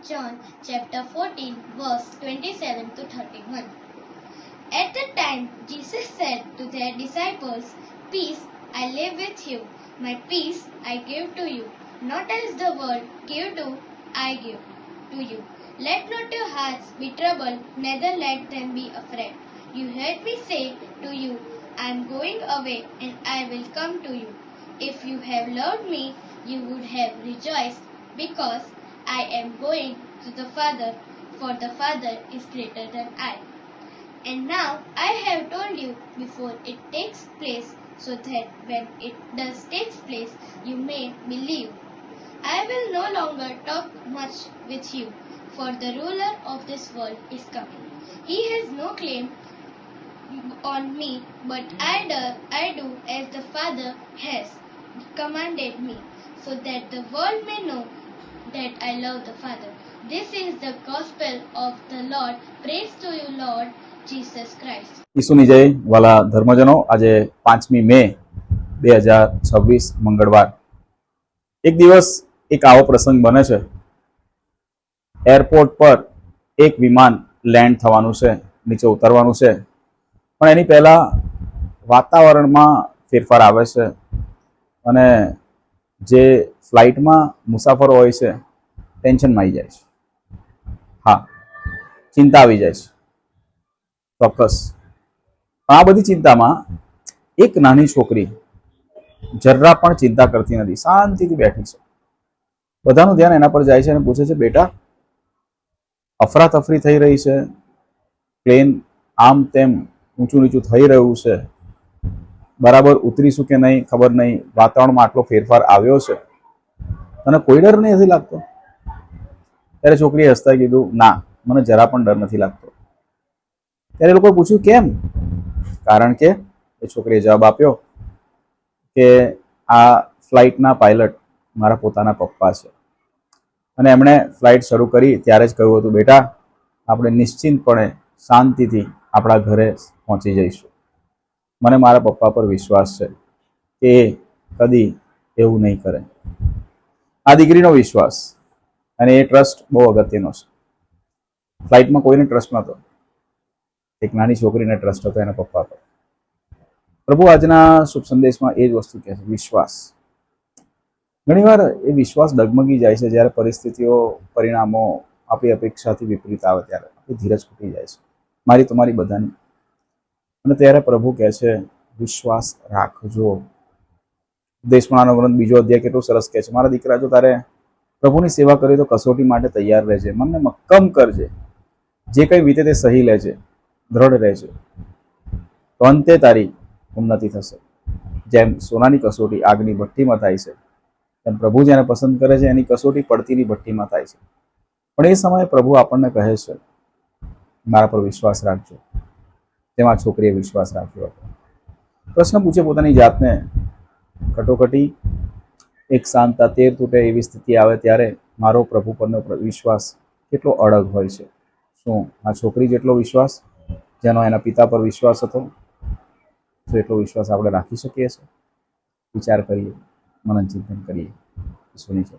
John chapter 14 verse 27 to 31. At the time, Jesus said to their disciples, "Peace I leave with you, my peace I give to you. Not as the world give do, I give to you. Let not your hearts be troubled, neither let them be afraid. You heard me say to you, I am going away and I will come to you. If you have loved me, you would have rejoiced, because I am going to the Father, for the Father is greater than I. And now I have told you before it takes place, so that when it does take place, you may believe. I will no longer talk much with you, for the ruler of this world is coming. He has no claim on me, but I do as the Father has commanded me, so that the world may know that I love the Father. This is the gospel of the Lord. Praise to you, Lord Jesus Christ. ઈસુની જય વાલા ધર્મજનો, આજે 5મી મે 2026 મંગળવાર એક દિવસ એક આવો પ્રસંગ બને છે। એરપોર્ટ પર એક વિમાન લેન્ડ થવાનું છે, નીચે ઉતરવાનું છે, પણ એની પહેલા વાતાવરણમાં ફેરફાર આવે છે અને જે ફ્લાઇટમાં મુસાફરો હોય છે ટેન્શનમાં આવી જાય છે। હા, ચિંતા આવી જાય છે ચોક્કસ। આ બધી ચિંતામાં એક નાની છોકરી જરા પણ ચિંતા કરતી નથી, શાંતિથી બેઠી છે। બધાનું ધ્યાન એના પર જાય છે અને પૂછે છે, બેટા અફરાતફરી થઈ રહી છે, પ્લેન આમ તેમ ઊંચું નીચું થઈ રહ્યું છે, બરાબર ઉતરીશું કે નહીં ખબર નહીં, વાતાવરણમાં આટલો ફેરફાર આવ્યો છે, તને કોઈ ડર નથી લાગતો? ત્યારે છોકરીએ હસતા કીધું, ના, મને જરા પણ ડર નથી લાગતો। ત્યારે લોકોએ પૂછ્યું, કેમ? કારણ કે એ છોકરીએ જવાબ આપ્યો કે આ ફ્લાઇટના પાયલટ મારા પોતાના પપ્પા છે અને એમણે ફ્લાઇટ શરૂ કરી ત્યારે જ કહ્યું હતું, બેટા આપણે નિશ્ચિંતપણે શાંતિથી આપણા ઘરે પહોંચી જઈશું। મને મારા પપ્પા પર વિશ્વાસ છે કે એ કદી એવું નહીં કરે। આ દીકરીનો વિશ્વાસ અને એ ટ્રસ્ટ બહુ અગત્યનો છે। ફ્લાઇટમાં કોઈને ટ્રસ્ટ નહોતો, એક નાની છોકરીને ટ્રસ્ટ હતો એના પપ્પા પર। પ્રભુ આજના શુભ સંદેશમાં એ જ વસ્તુ કહે છે, વિશ્વાસ। ઘણીવાર એ વિશ્વાસ ડગમગી જાય છે જ્યારે પરિસ્થિતિઓ, પરિણામો આપણી અપેક્ષાથી વિપરીત આવે ત્યારે આપણી ધીરજ ખૂટી જાય છે, મારી તમારી બધાની। અને ત્યારે પ્રભુ કહે છે, વિશ્વાસ રાખજો। ઉપદેશમાંનો ગ્રંથ 2 અધ્યાય કેટલું સરસ કહે છે, મારા દીકરા, જો તારે પ્રભુની સેવા કરી તો કસોટી માટે તૈયાર રહેજે, મનને મક્કમ કરજે, જે કંઈ વીતે તે સહી લેજે, દ્રઢ રહેજે, તો અંતે તારી ઉન્નતિ થશે। જેમ સોનાની કસોટી આગની ભઠ્ઠીમાં થાય છે, તેમ પ્રભુ જેને પસંદ કરે છે એની કસોટી પડતીની ભઠ્ઠીમાં થાય છે। પણ એ સમયે પ્રભુ આપણને કહે છે, મારા પર વિશ્વાસ રાખજો, તેમાં છોકરીએ વિશ્વાસ રાખ્યો હતો। પ્રશ્ન પૂછે પોતાની જાતને, કટોકટી, એક શાંતા તેર તૂટે એવી સ્થિતિ આવે ત્યારે મારો પ્રભુ પરનો વિશ્વાસ કેટલો અડગ હોય છે? શું આ છોકરી જેટલો વિશ્વાસ, જેનો એના પિતા પર વિશ્વાસ હતો, તો એટલો વિશ્વાસ આપણે રાખી શકીએ છીએ? વિચાર કરીએ, મનન ચિંતન કરીએ। ઈશ્વરની જય।